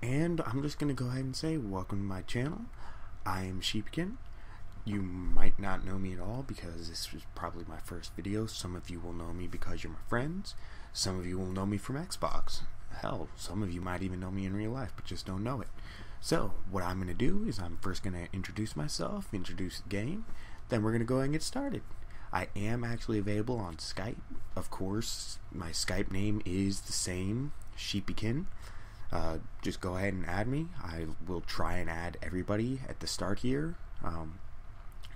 And I'm just going to go ahead and say welcome to my channel. I am Sheepykin. You might not know me at all because this is probably my first video. Some of you will know me because you're my friends. Some of you will know me from Xbox. Hell, some of you might even know me in real life but just don't know it. So what I'm going to do is I'm first going to introduce myself, introduce the game, then we're going to go ahead and get started. I am actually available on Skype. Of course, my Skype name is the same, Sheepykin. Just go ahead and add me. I will try and add everybody at the start here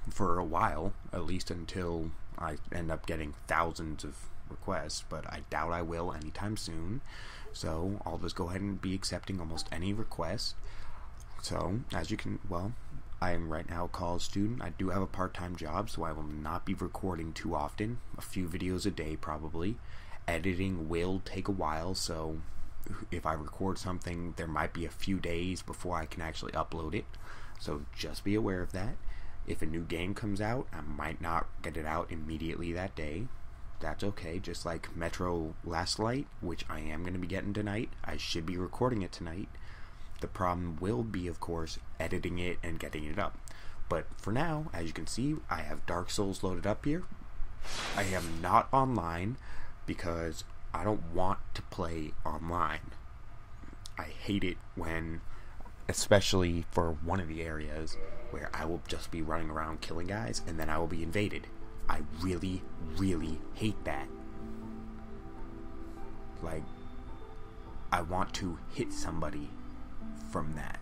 for a while, at least until I end up getting thousands of requests, but I doubt I will anytime soon. So I'll just go ahead and be accepting almost any request. So as you can, well, I am right now a college student. I do have a part-time job, so I will not be recording too often, a few videos a day probably. Editing will take a while, so if I record something, there might be a few days before I can actually upload it. So just be aware of that. If a new game comes out, I might not get it out immediately that day. That's okay, just like Metro Last Light, which I am going to be getting tonight. I should be recording it tonight. The problem will be, of course, editing it and getting it up. But for now, as you can see, I have Dark Souls loaded up here. I am not online because I don't want to play online. I hate it when, especially for one of the areas where I will just be running around killing guys and then I will be invaded. I really, really hate that. Like, I want to hit somebody from that.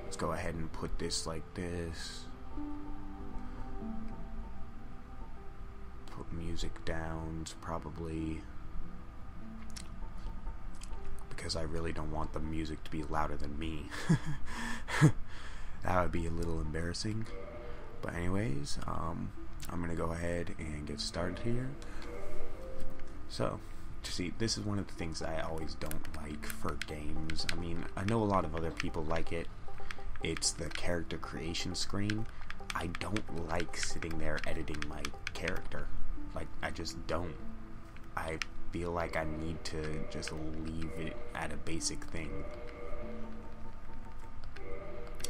Let's go ahead and put this like this. Put music down, probably, because I really don't want the music to be louder than me. That would be a little embarrassing. But anyways, I'm gonna go ahead and get started here. So, see, this is one of the things I always don't like for games. I mean, I know a lot of other people like it. It's the character creation screen. I don't like sitting there editing my character. Like, I just don't. I feel like I need to just leave it at a basic thing.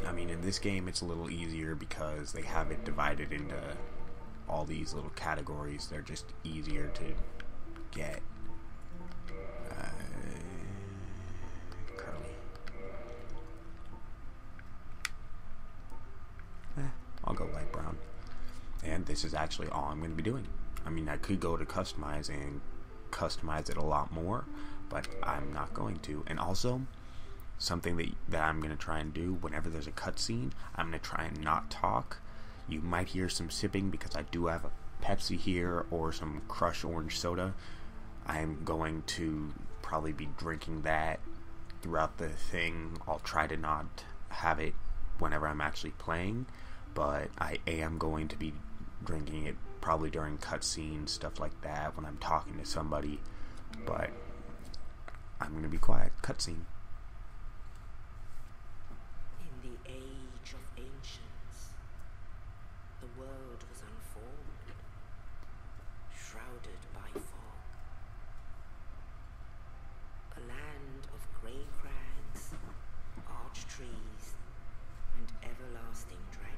I mean, in this game it's a little easier because they have it divided into all these little categories. They're just easier to get. Curly. I'll go light brown. And this is actually all I'm going to be doing. I mean, I could go to customize and customize it a lot more, but I'm not going to. And also, something that I'm going to try and do whenever there's a cutscene, I'm going to try and not talk. You might hear some sipping because I do have a Pepsi here or some Crush orange soda. I'm going to probably be drinking that throughout the thing. I'll try to not have it whenever I'm actually playing, but I am going to be drinking it probably during cutscenes, stuff like that, when I'm talking to somebody. But I'm going to be quiet. Cutscene. In the age of ancients, the world was unformed, shrouded by fog. A land of grey crags, arched trees, and everlasting dragons.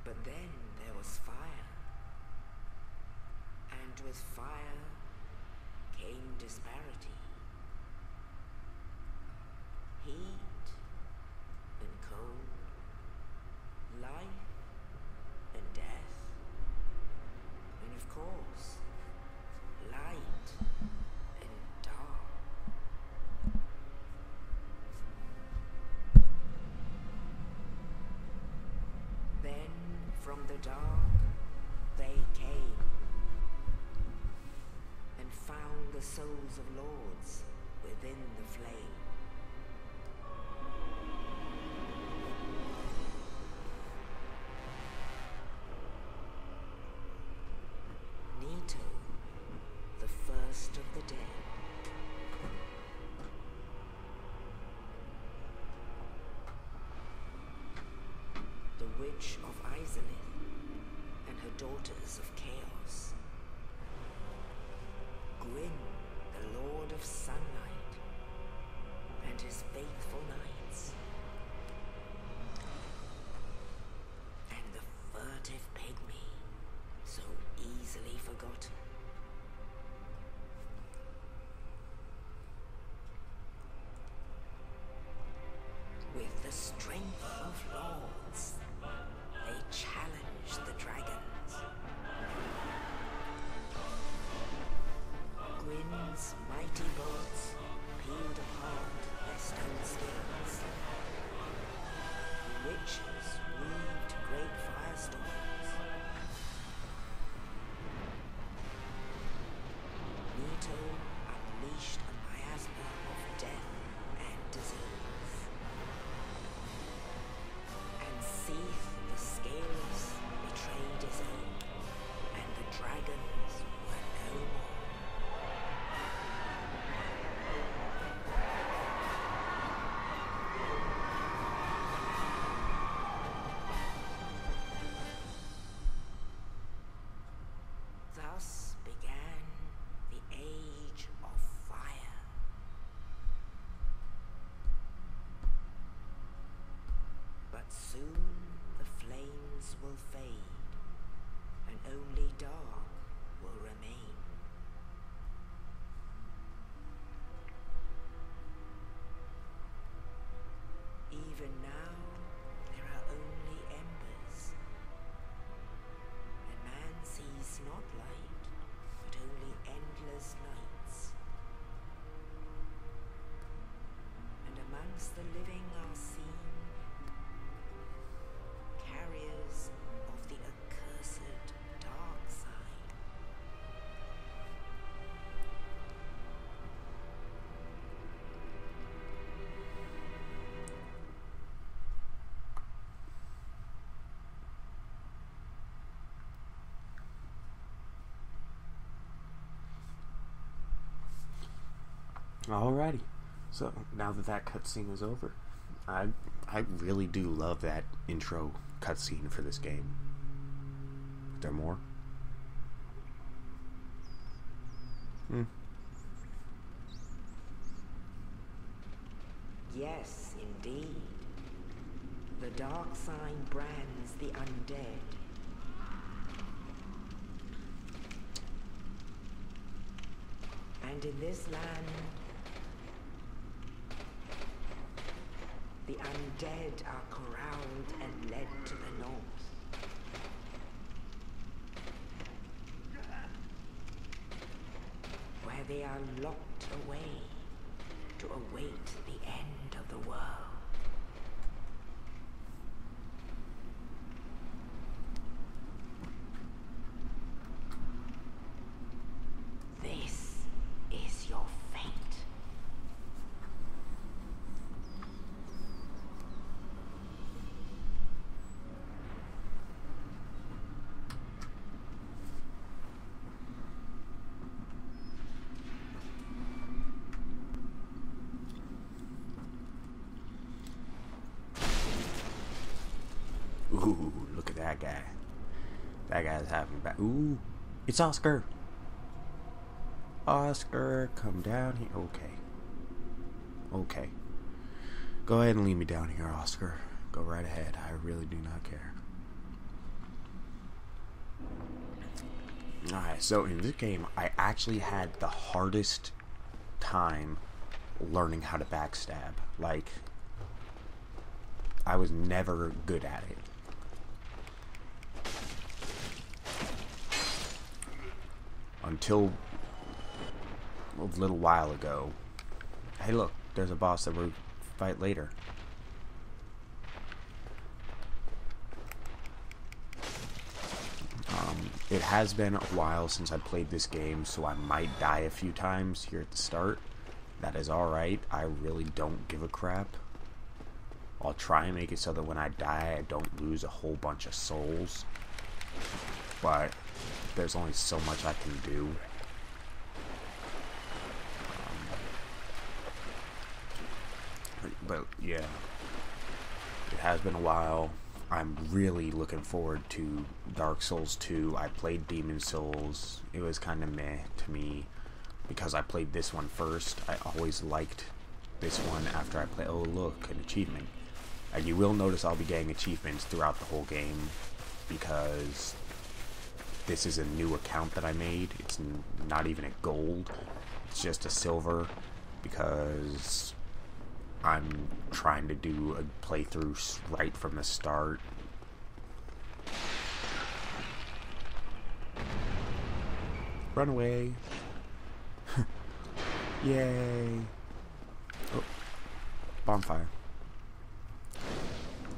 But then there was fire, and with fire came disparity. Heat and cold, life and death, and of course, light and dark. Then from the dark they came and found the souls of lords within the flame. Nito, the first of the dead. The Witch of Izalith and her daughters of chaos. Gwyn, the Lord of Sunlight, and his faithful knights, and the furtive pygmy, so easily forgotten. With the strength of lords, they challenged the dragons. Gwyn's mighty bolts peeled apart their stone skills. The witches weaved great firestorms. Nito unleashed a miasma of death and disease. And Seath the Scaleless betrayed his own, and the dragons were no more. Thus began the Age of Fire. But soon the flames will fade, and only dark will remain. Even now, there are only embers, and man sees not light, but only endless nights. And amongst the living are seen carriers of the accursed dark side. Alrighty, so now that cutscene is over, I really do love that intro cutscene for this game. Is there more? Yes, indeed. The dark sign brands the undead. And in this land, the undead are corralled and led to the north. Where they are locked away to await the end of the world. This is your fate. Ooh, look at that guy. That guy's having back. Ooh, it's Oscar. Oscar, come down here. Okay. Okay. Go ahead and leave me down here, Oscar. Go right ahead. I really do not care. Alright, so in this game, I actually had the hardest time learning how to backstab. Like, I was never good at it. Until a little while ago. Hey look, there's a boss that we'll fight later. It has been a while since I played this game, so I might die a few times here at the start. That is alright. I really don't give a crap. I'll try and make it so that when I die, I don't lose a whole bunch of souls. But there's only so much I can do. But yeah, it has been a while. I'm really looking forward to Dark Souls 2. I played Demon Souls. It was kind of meh to me. because I played this one first, I always liked this one after I play. Oh, look, an achievement. And you will notice I'll be getting achievements throughout the whole game because this is a new account that I made. It's not even a gold, it's just a silver, because I'm trying to do a playthrough right from the start. Run away. Yay. Oh, bonfire.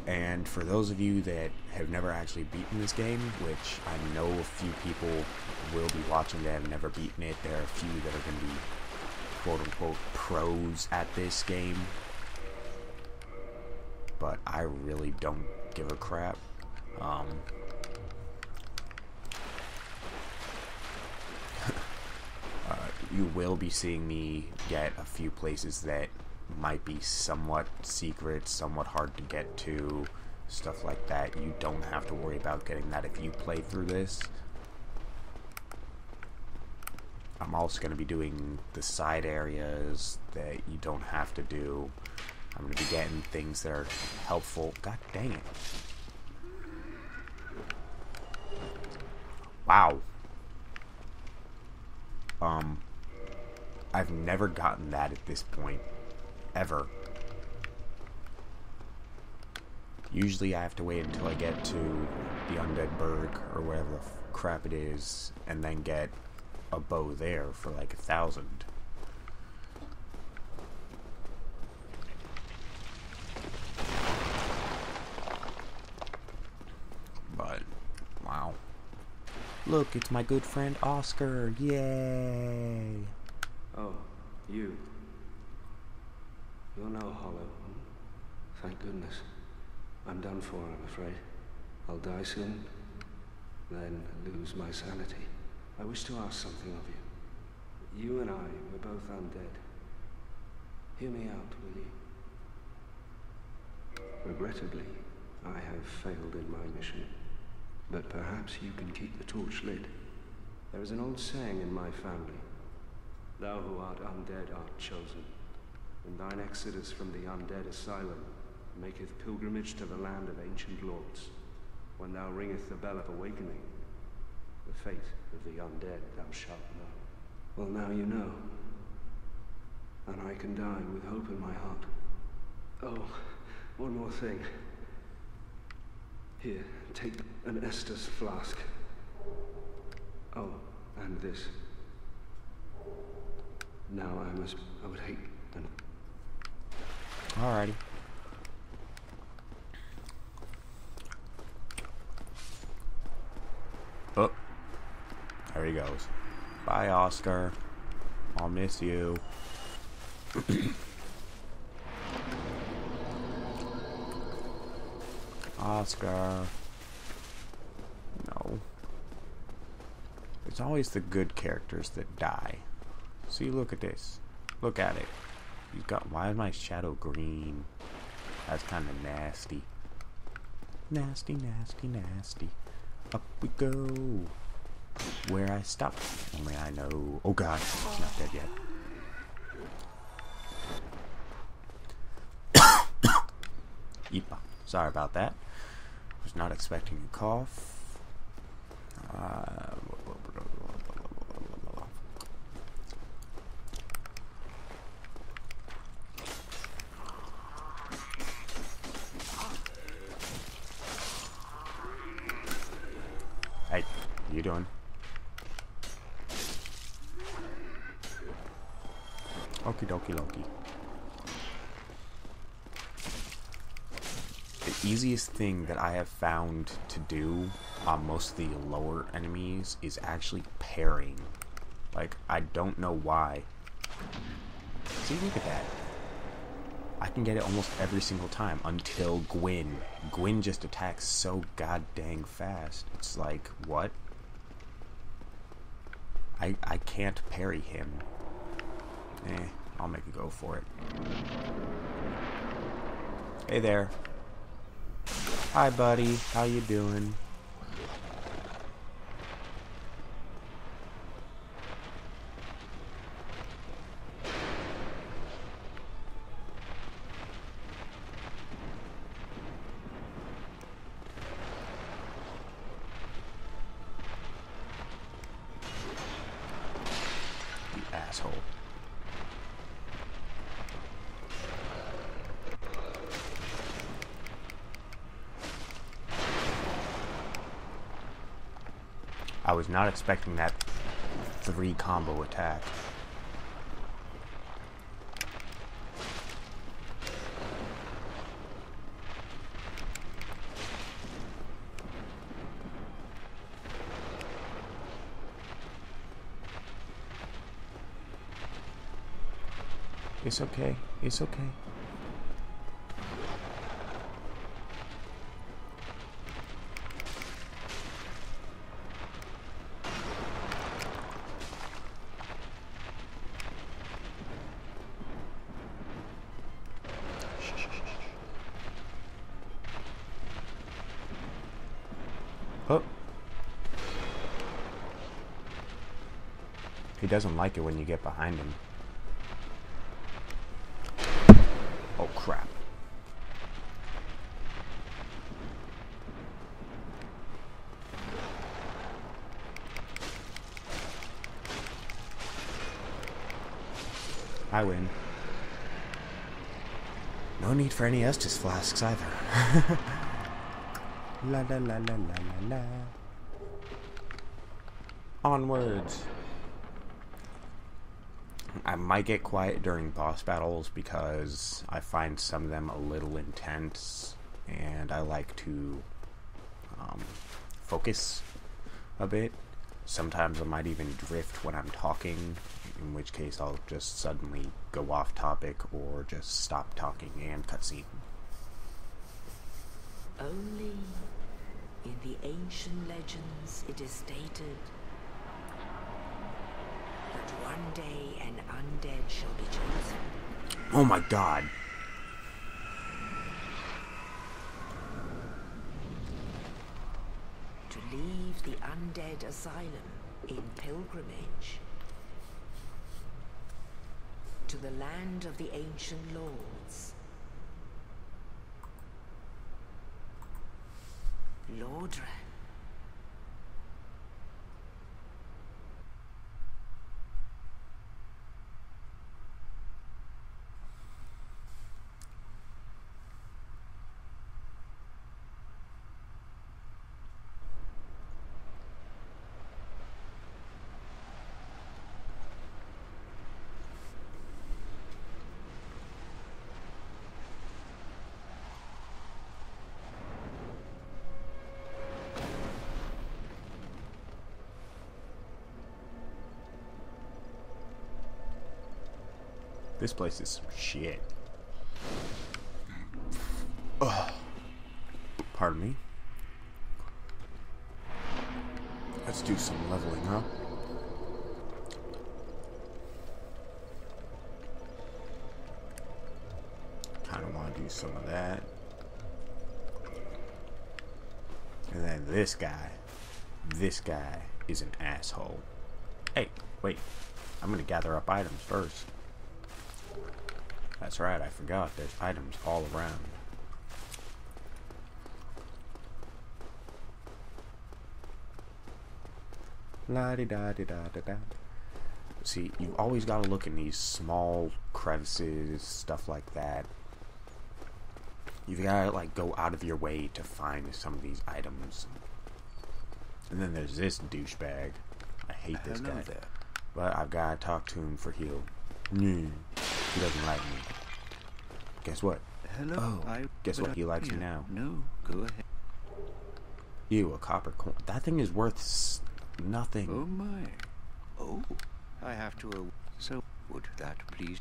And for those of you that have never actually beaten this game, which I know a few people will be watching that have never beaten it, there are a few that are going to be quote-unquote pros at this game. But I really don't give a crap. You will be seeing me get a few places that might be somewhat secret, somewhat hard to get to, stuff like that. You don't have to worry about getting that if you play through this. I'm also going to be doing the side areas that you don't have to do. I'm going to be getting things that are helpful. God dang it. Wow. I've never gotten that at this point. Ever. Usually I have to wait until I get to the Undead Berg, or whatever the crap it is, and then get a bow there for like 1,000. But, wow. Look, it's my good friend Oscar. Yay! Oh, you. You're now hollow. Thank goodness. I'm done for, I'm afraid. I'll die soon, then lose my sanity. I wish to ask something of you. You and I were both undead. Hear me out, will you? Regrettably, I have failed in my mission. But perhaps you can keep the torch lit. There is an old saying in my family. Thou who art undead art chosen, and thine exodus from the undead asylum maketh pilgrimage to the land of ancient lords. When thou ringeth the bell of awakening, the fate of the undead thou shalt know. Well, now you know, and I can die with hope in my heart. Oh, one more thing. Here, take an Estus flask. Oh, and this. Now I would hate an... Alrighty. Oh, there he goes. Bye, Oscar. I'll miss you. Oscar. No. It's always the good characters that die. See, look at this. Look at it. He's got... Why is my shadow green? That's kind of nasty. Nasty, nasty, nasty. Up we go. Where I stop. Only I know. Oh god, he's not dead yet. Yeepa. Sorry about that. Was not expecting a cough. Hey, how you doing? Okie dokie dokie. The easiest thing that I have found to do on most of the lower enemies is actually parrying. Like, I don't know why. See, look at that. I can get it almost every single time until Gwyn. Gwyn just attacks so god dang fast. It's like, what? I can't parry him. I'll make a go for it. Hey there. Hi buddy, how you doing? asshole. I was not expecting that 3 combo attack. It's okay. It's okay. Oh. He doesn't like it when you get behind him. Oh, crap. I win. No need for any Estus flasks either. La la la la la la la. Onwards. I might get quiet during boss battles because I find some of them a little intense and I like to focus a bit. Sometimes I might even drift when I'm talking, in which case I'll just suddenly go off topic or just stop talking and cutscene. Only in the ancient legends it is stated that one day an undead shall be chosen. Oh my god. To leave the undead asylum in pilgrimage to the land of the ancient lords. Lordran. This place is shit. Ugh. Pardon me. Let's do some leveling up. Kind of want to do some of that. And then this guy is an asshole. Hey, wait. I'm gonna gather up items first. That's right, I forgot. There's items all around. La-di-da-di-da-da-da. See, you've always got to look in these small crevices, stuff like that. You've got to, like, go out of your way to find some of these items. And then there's this douchebag. I hate this guy. There. But I've got to talk to him for heal. He doesn't like me. Guess what? Hello. Oh, guess what? He likes me now. No, go ahead. Ew, a copper coin. That thing is worth nothing. Oh my. Oh, I have to. So would that please?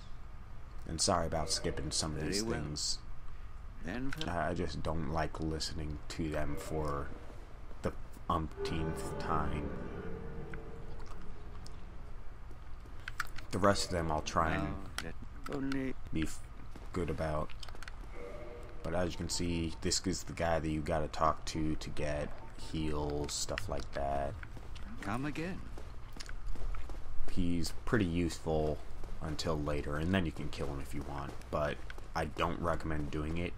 And sorry about skipping some of these Very well. things. Then I just don't like listening to them for the umpteenth time. The rest of them I'll try and only be good about. But as you can see, this is the guy that you gotta talk to get heals, stuff like that. come again. He's pretty useful until later, and then you can kill him if you want. But I don't recommend doing it,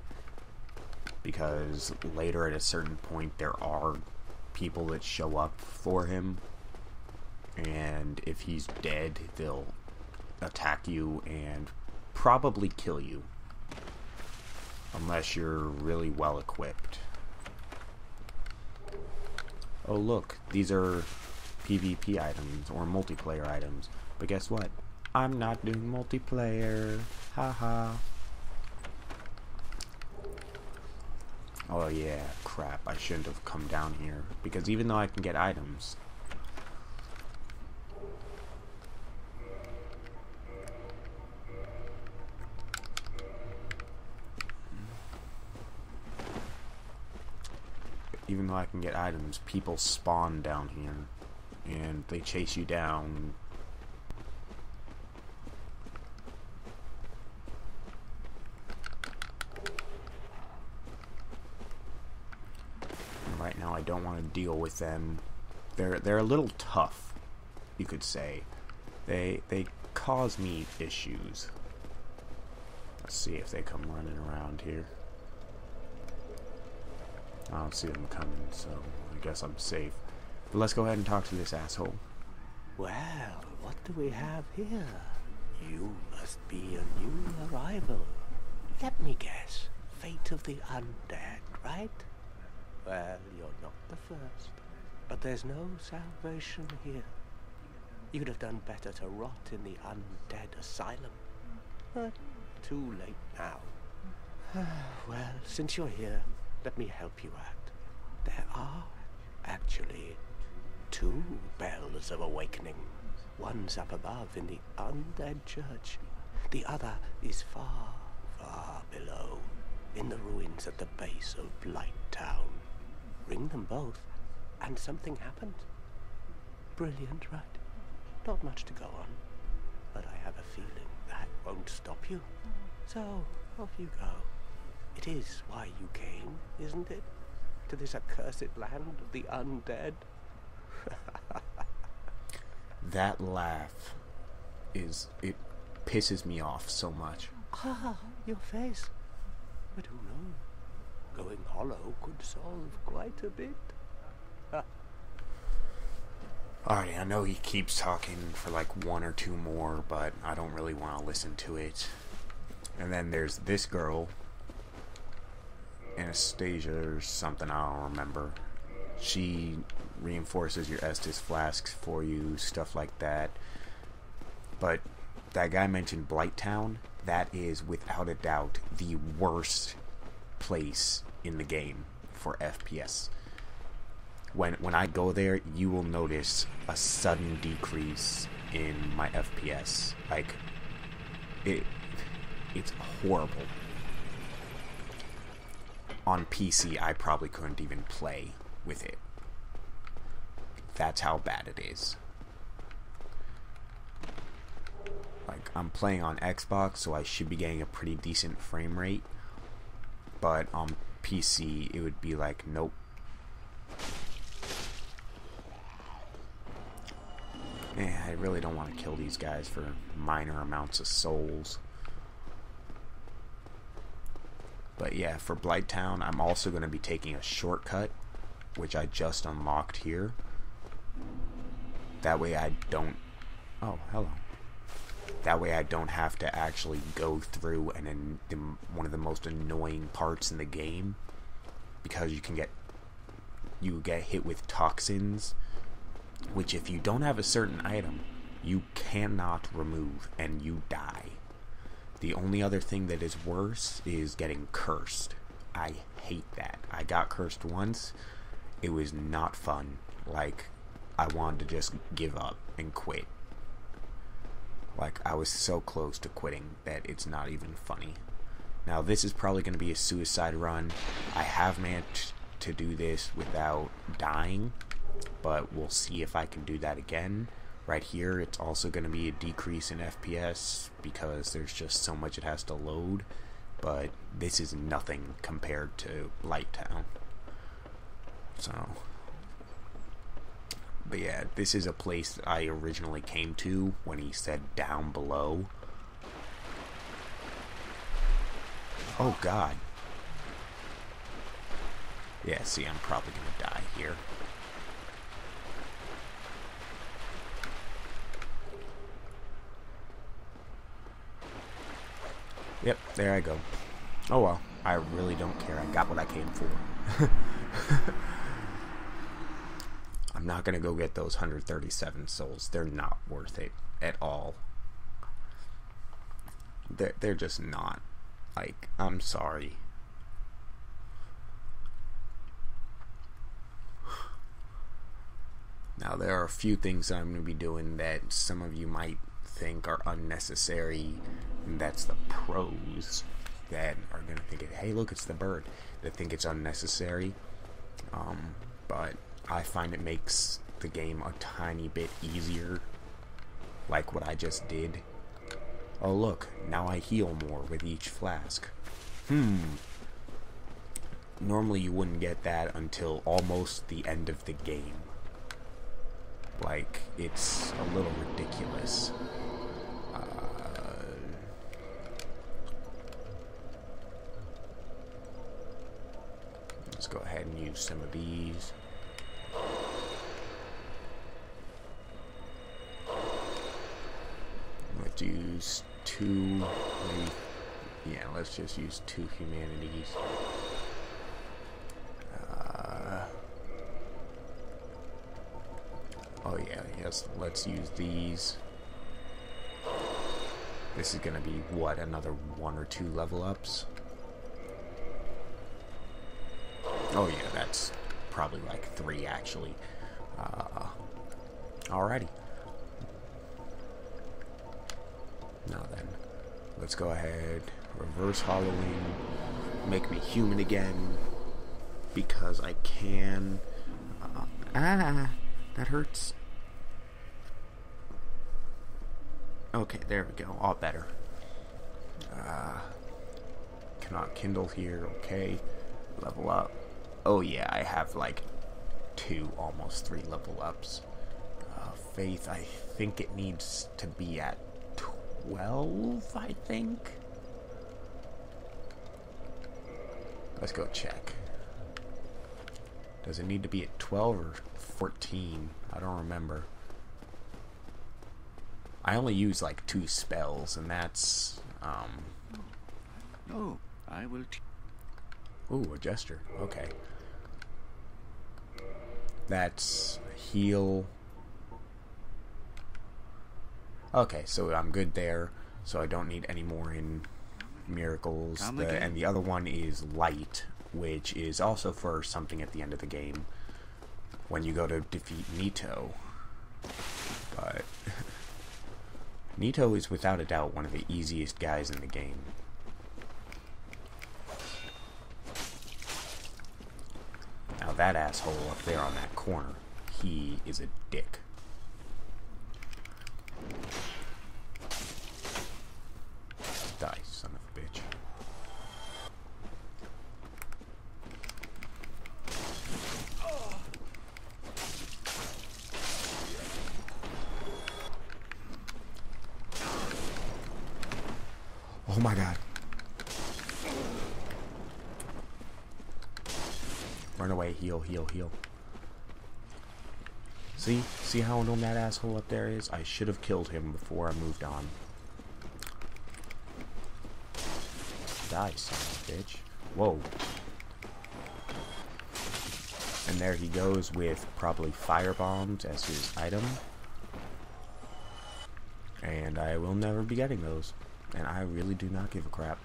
because later at a certain point there are people that show up for him, and if he's dead, they'll attack you and probably kill you. Unless you're really well equipped. Oh look, these are PvP items or multiplayer items. But guess what? I'm not doing multiplayer. Haha. Oh yeah, crap. I shouldn't have come down here. Because even though I can get items... Even though I can get items, people spawn down here. And they chase you down. And right now I don't want to deal with them. They're a little tough, you could say. They cause me issues. Let's see if they come running around here. I don't see them coming, so I guess I'm safe. But let's go ahead and talk to this asshole. Well, what do we have here? You must be a new arrival. Let me guess. Fate of the undead, right? Well, you're not the first. But there's no salvation here. You'd have done better to rot in the undead asylum. But too late now. Well, since you're here, let me help you out. There are, actually, 2 bells of awakening. One's up above in the undead church. The other is far, far below, in the ruins at the base of Blight Town. Ring them both, and something happens. Brilliant, right? Not much to go on, but I have a feeling that won't stop you. So, off you go. It is why you came, isn't it? To this accursed land of the undead? That laugh it pisses me off so much. Ah, your face. But who knows? Going hollow could solve quite a bit. Alright, I know he keeps talking for like 1 or 2 more, but I don't really want to listen to it. And then there's this girl, Anastasia or something, I don't remember. She reinforces your Estus flasks for you, stuff like that. But that guy mentioned Blight Town. That is, without a doubt, the worst place in the game for FPS. When I go there, you will notice a sudden decrease in my FPS. Like, it's horrible. On PC, I probably couldn't even play with it. That's how bad it is. Like, I'm playing on Xbox, so I should be getting a pretty decent frame rate. But on PC, it would be like, nope. I really don't want to kill these guys for minor amounts of souls. But yeah, for Blight Town, I'm also going to be taking a shortcut, which I just unlocked here. That way I don't... Oh, hello. That way I don't have to actually go through one of the most annoying parts in the game. Because you get hit with toxins, which if you don't have a certain item, you cannot remove and you die. The only other thing that is worse is getting cursed. I hate that. I got cursed once. It was not fun. Like, I wanted to just give up and quit. Like, I was so close to quitting that it's not even funny. Now, this is probably going to be a suicide run. I have managed to do this without dying, but we'll see if I can do that again. Right here, it's also going to be a decrease in FPS because there's just so much it has to load, but this is nothing compared to Blight Town. So, but yeah, this is a place that I originally came to when he said down below. Oh god. Yeah, see, I'm probably going to die here. Yep, there I go. Oh well, I really don't care. I got what I came for. I'm not gonna go get those 137 souls. They're not worth it at all. They're just not. Like, I'm sorry. Now, there are a few things that I'm going to be doing that some of you might think are unnecessary, and that's the pros that are going to think, hey, look, it's the bird. They think it's unnecessary, but I find it makes the game a tiny bit easier, like what I just did. Oh, look, now I heal more with each flask. Normally you wouldn't get that until almost the end of the game. Like, it's a little ridiculous. Let's go ahead and use some of these. Let's use 2, maybe, yeah, let's just use 2 humanities. Oh yeah, yes, let's use these. This is gonna be, what, another 1 or 2 level ups? Oh yeah, that's probably like 3 actually. Alrighty. Now then, let's go ahead, reverse hollowing, make me human again, because I can. That hurts. Okay, there we go, all better. Cannot kindle here, okay. Level up. Oh yeah, I have like 2, almost 3 level ups. Faith, I think it needs to be at 12, I think. Let's go check. Does it need to be at 12 or 14? I don't remember. I only use like 2 spells, and that's No, I will. Ooh, a gesture. Okay. That's heal. Okay, so I'm good there. So I don't need any more in miracles. And the other one is light, which is also for something at the end of the game when you go to defeat Nito. But Nito is without a doubt one of the easiest guys in the game. Now that asshole up there on that corner, he is a dick. Die, son of a bitch. Oh my god. Run away, heal, heal, heal. See how annoying that asshole up there is? I should have killed him before I moved on. Die, son of a bitch. Whoa. And there he goes with probably fire bombs as his item. And I will never be getting those. And I really do not give a crap.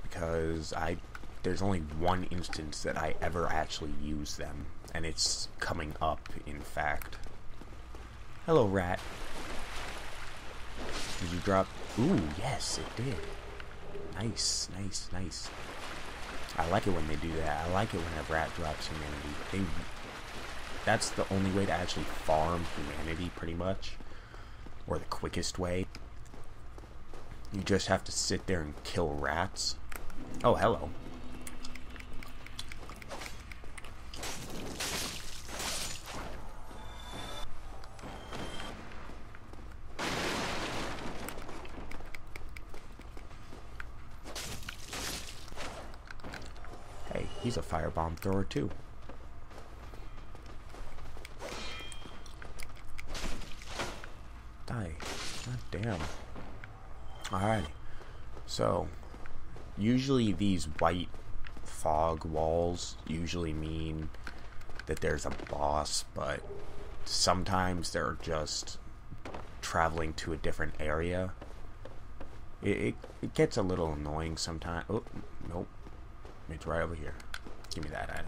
Because there's only one instance that I ever actually use them. And it's coming up, in fact. Hello, rat. Did you drop? Ooh, yes, it did. Nice, nice, nice. I like it when they do that. I like it when a rat drops humanity. That's the only way to actually farm humanity, pretty much. Or the quickest way. You just have to sit there and kill rats. Oh, hello. Hey, he's a firebomb thrower too. Die. God damn. Alrighty. So, usually these white fog walls usually mean that there's a boss, but sometimes they're just traveling to a different area. It gets a little annoying sometimes. Oh, nope. It's right over here. Give me that item.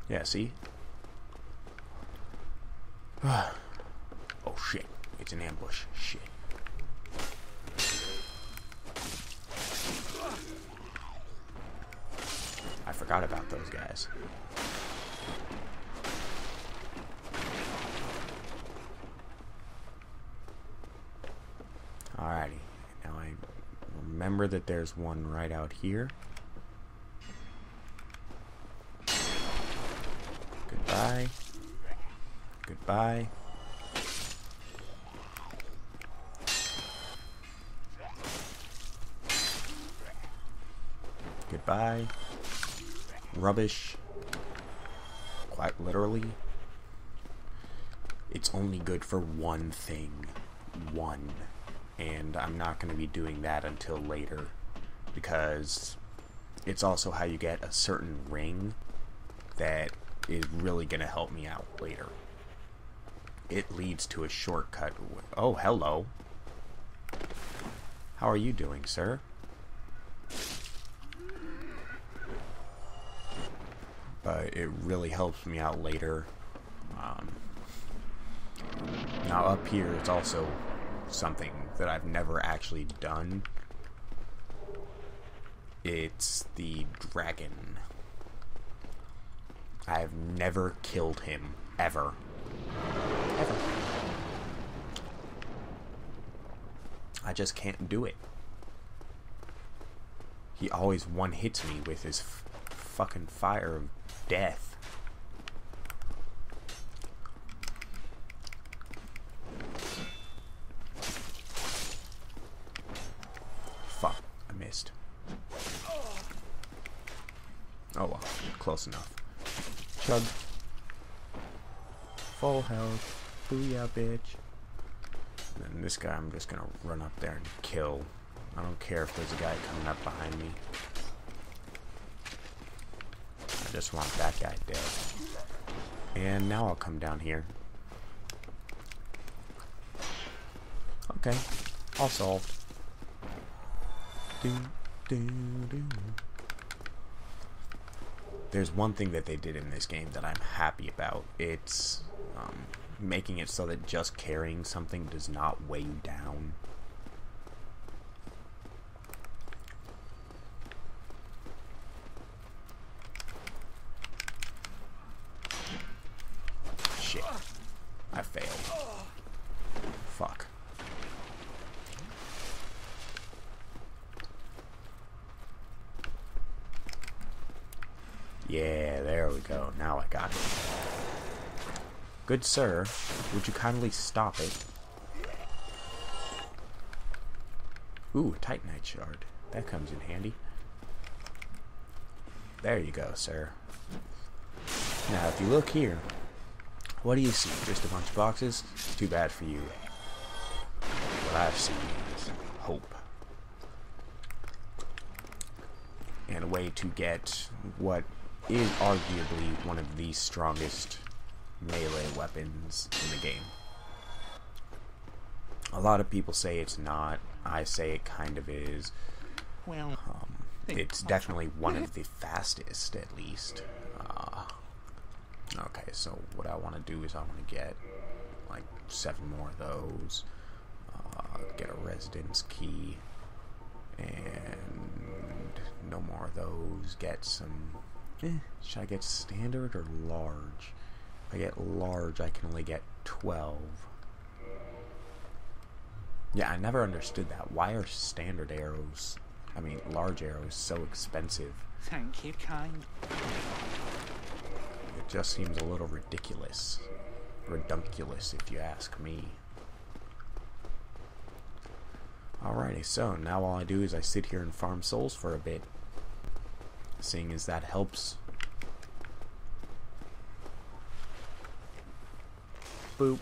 Yeah, see? Oh, shit. It's an ambush. Shit. I forgot about those guys. Alrighty. Now I remember that there's one right out here. Goodbye. Goodbye. Goodbye. Rubbish. Quite literally. It's only good for one thing. One. And I'm not going to be doing that until later, because it's also how you get a certain ring that is really going to help me out later. It leads to a shortcut. Oh, hello. How are you doing, sir? But it really helps me out later. Now up here, it's also something that I've never actually done. It's the dragon. I've never killed him, ever. Ever. I just can't do it. He always one-hits me with his fucking fire of death. Fuck, I missed. Oh well, close enough. Chug. Full health. Booyah, bitch. And then this guy I'm just gonna run up there and kill. I don't care if there's a guy coming up behind me. I just want that guy dead. And now I'll come down here. Okay. All solved. There's one thing that they did in this game that I'm happy about. It's making it so that just carrying something does not weigh you down. Shit. I failed. Fuck. Yeah, there we go. Now I got it. Good sir, would you kindly stop it? Ooh, Titanite shard. That comes in handy. There you go, sir. Now, if you look here, what do you see? Just a bunch of boxes? Too bad for you. What I've seen is hope. And a way to get what is arguably one of the strongest melee weapons in the game. A lot of people say it's not. I say it kind of is. Well, it's definitely one of the fastest, at least. Okay, so what I want to do is I want to get like 7 more of those. Get a residence key. And no more of those. Get some... should I get standard or large? If I get large, I can only get 12. Yeah, I never understood that. Why are standard arrows, I mean large arrows, so expensive? thank you, kind. It just seems a little ridiculous. Redunculous, if you ask me. Alrighty, so now all I do is I sit here and farm souls for a bit. Seeing as that helps. Boop.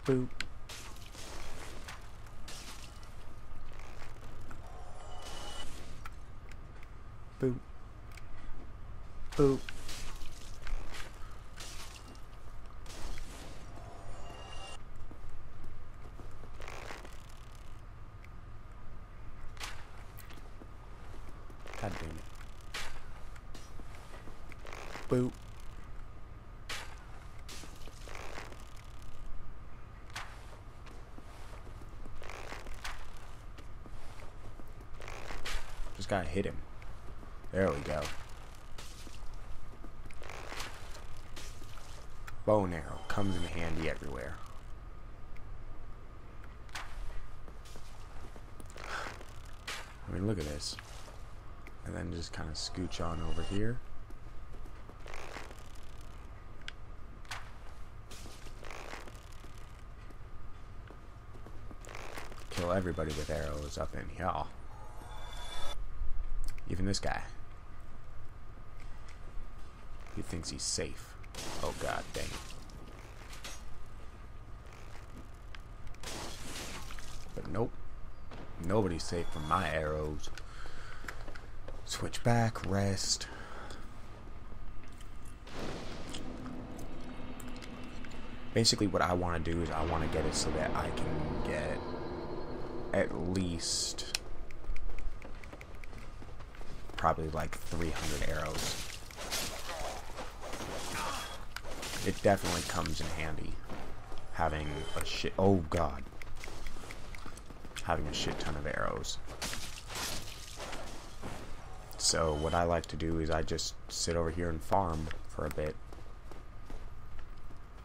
Boop. Boop. Boop. God damn it. Boop. Just gotta hit him. There we go. Bow and arrow comes in handy everywhere. I mean, look at this. And then just kind of scooch on over here. Kill everybody with arrows up in here. Even this guy. He thinks he's safe. Oh god dang it. But nope. Nobody's safe from my arrows. Switch back, rest. Basically what I want to do is I want to get it so that I can get at least probably like 300 arrows. It definitely comes in handy having a shit, oh god, having a shit ton of arrows. So what I like to do is I just sit over here and farm for a bit.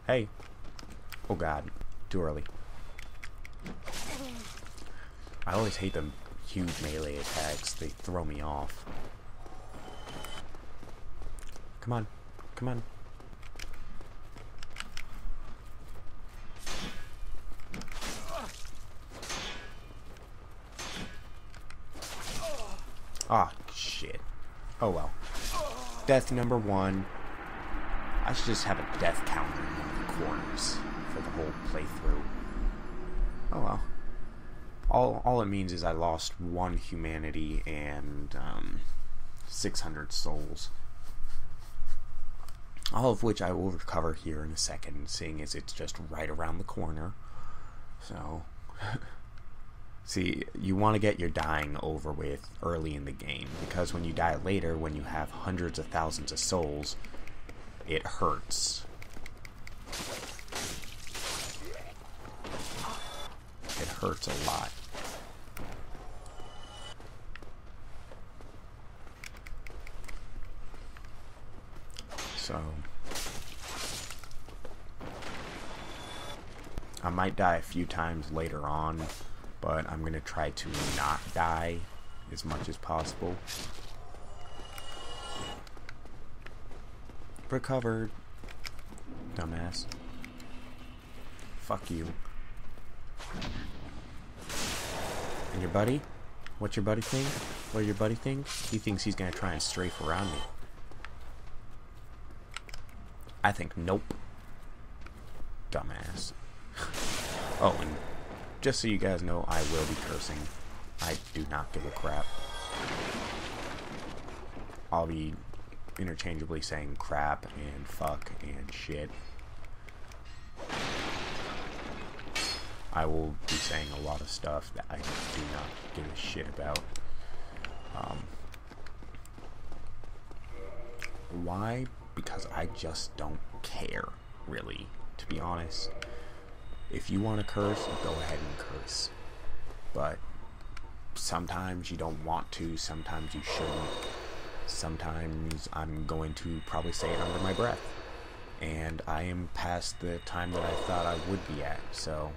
Hey. Oh god, too early. I always hate them huge melee attacks. They throw me off. Come on. Come on. Ah, shit. Oh well. Death number 1. I should just have a death counter in one of the corners for the whole playthrough. Oh well. All it means is I lost 1 humanity and 600 souls. All of which I will recover here in a second, seeing as it's just right around the corner. So, see, you want to get your dying over with early in the game, because when you die later, when you have hundreds of thousands of souls, it hurts. It hurts a lot. So I might die a few times later on, but I'm going to try to not die as much as possible. Recovered. Dumbass. Fuck you. And your buddy? What's your buddy think? What does your buddy think? He thinks he's going to try and strafe around me. I think nope. Dumbass. Oh, and just so you guys know, I will be cursing. I do not give a crap. I'll be interchangeably saying crap and fuck and shit. I will be saying a lot of stuff that I do not give a shit about. Why? Because I just don't care, really, to be honest. If you want to curse, go ahead and curse. But sometimes you don't want to, sometimes you shouldn't. Sometimes I'm going to probably say it under my breath. And I am past the time that I thought I would be at, so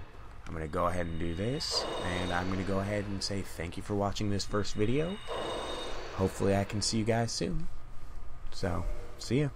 I'm going to go ahead and do this, and I'm going to go ahead and say thank you for watching this first video. Hopefully I can see you guys soon. So, see ya.